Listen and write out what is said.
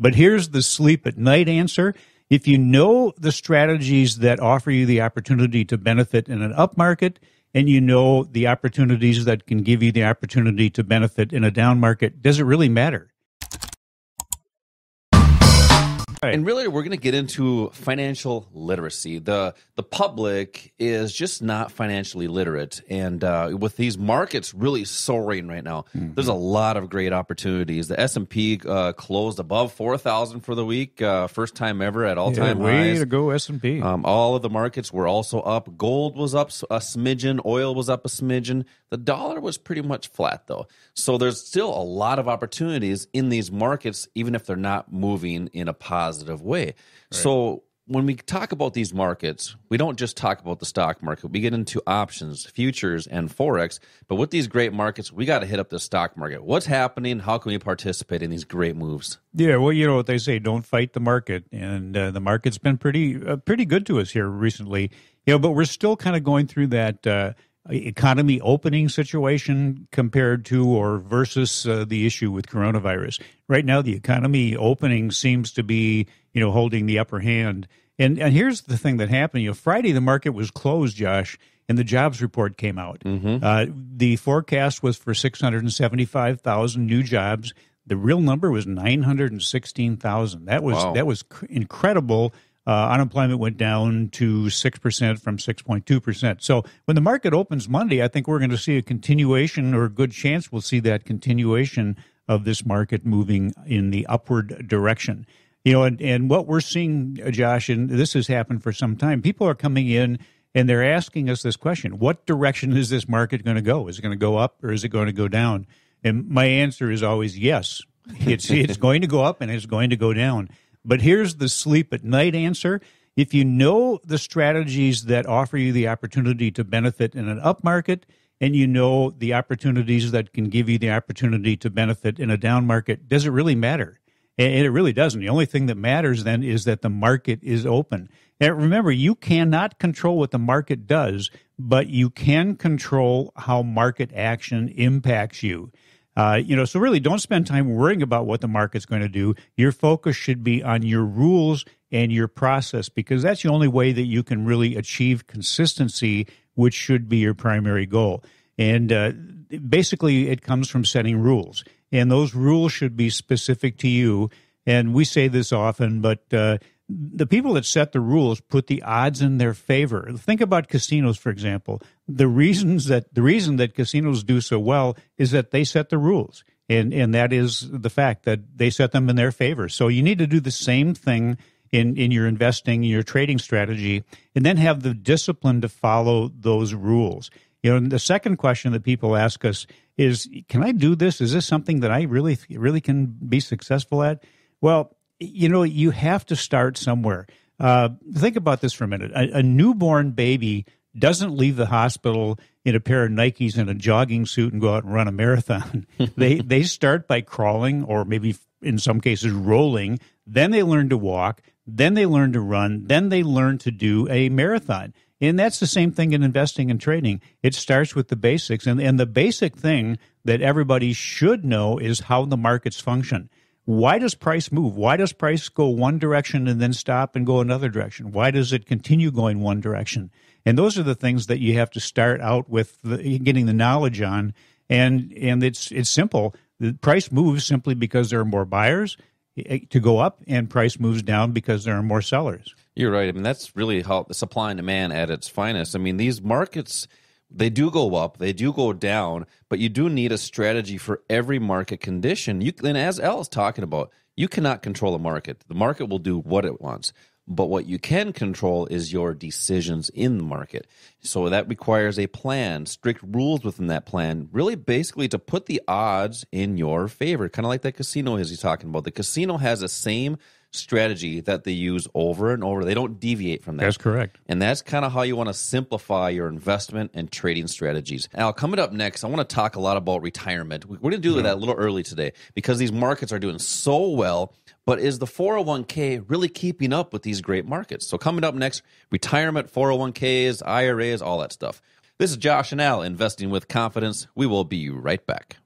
But here's the sleep at night answer. If you know the strategies that offer you the opportunity to benefit in an up market, and you know the opportunities that can give you the opportunity to benefit in a down market, does it really matter? And really, we're going to get into financial literacy. The public is just not financially literate. And with these markets really soaring right now, there's a lot of great opportunities. The S&P closed above 4,000 for the week, first time ever at all-time highs. Way to go, S&P. All of the markets were also up. Gold was up a smidgen. Oil was up a smidgen. The dollar was pretty much flat, though. So there's still a lot of opportunities in these markets, even if they're not moving in a positive way. Right. So when we talk about these markets, we don't just talk about the stock market. We get into options, futures, and Forex. But with these great markets, we got to hit up the stock market. What's happening? How can we participate in these great moves? Yeah, well, you know what they say, don't fight the market. And the market's been pretty good to us here recently. You know, but we're still kind of going through that economy opening situation compared to or versus the issue with coronavirus. Right now, the economy opening seems to be, holding the upper hand. And here's the thing that happened. Friday, the market was closed, Josh, and the jobs report came out. The forecast was for 675,000 new jobs. The real number was 916,000. That was incredible. Unemployment went down to 6% from 6.2%. So when the market opens Monday, I think we're going to see a continuation, or a good chance we'll see that continuation of this market moving in the upward direction. And what we're seeing, Josh, and this has happened for some time, people are coming in and they're asking us this question: what direction is this market going to go? Is it going to go up or is it going to go down? And my answer is always yes. It's going to go up and it's going to go down. But here's the sleep at night answer. If you know the strategies that offer you the opportunity to benefit in an up market, and you know the opportunities that can give you the opportunity to benefit in a down market, does it really matter? And it really doesn't. The only thing that matters then is that the market is open. And remember, you cannot control what the market does, but you can control how market action impacts you. So really don't spend time worrying about what the market's going to do. Your focus should be on your rules and your process, because that's the only way that you can really achieve consistency, which should be your primary goal. And basically it comes from setting rules, and those rules should be specific to you. And we say this often, but the people that set the rules put the odds in their favor. Think about casinos, for example. The reason that casinos do so well is that they set the rules, and that is the fact that they set them in their favor. So you need to do the same thing in your investing, your trading strategy, and then have the discipline to follow those rules. And the second question that people ask us is, can I do this? Is this something that I really can be successful at? Well, you have to start somewhere. Think about this for a minute. A newborn baby doesn't leave the hospital in a pair of Nikes and a jogging suit and go out and run a marathon. They start by crawling, or maybe in some cases rolling. Then they learn to walk. Then they learn to run. Then they learn to do a marathon. And that's the same thing in investing and trading. It starts with the basics. And the basic thing that everybody should know is how the markets function. Why does price move? Why does price go one direction and then stop and go another direction? Why does it continue going one direction? And those are the things that you have to start out with getting the knowledge on. And it's simple. The price moves simply because there are more buyers to go up, and price moves down because there are more sellers. You're right. I mean, that's really how the supply and demand at its finest. I mean, these markets, they do go up, they do go down, but you do need a strategy for every market condition. And as Al is talking about, you cannot control the market. The market will do what it wants. But what you can control is your decisions in the market. So that requires a plan, strict rules within that plan, really basically to put the odds in your favor, kind of like that casino as he's talking about. The casino has the same strategy that they use over and over. They don't deviate from that. That's correct. And that's kind of how you want to simplify your investment and trading strategies. Al, coming up next, I want to talk a lot about retirement. We're going to do that a little early today because these markets are doing so well. But is the 401k really keeping up with these great markets? So coming up next, retirement, 401ks, IRAs, all that stuff. This is Josh and Al, Investing with Confidence. We will be right back.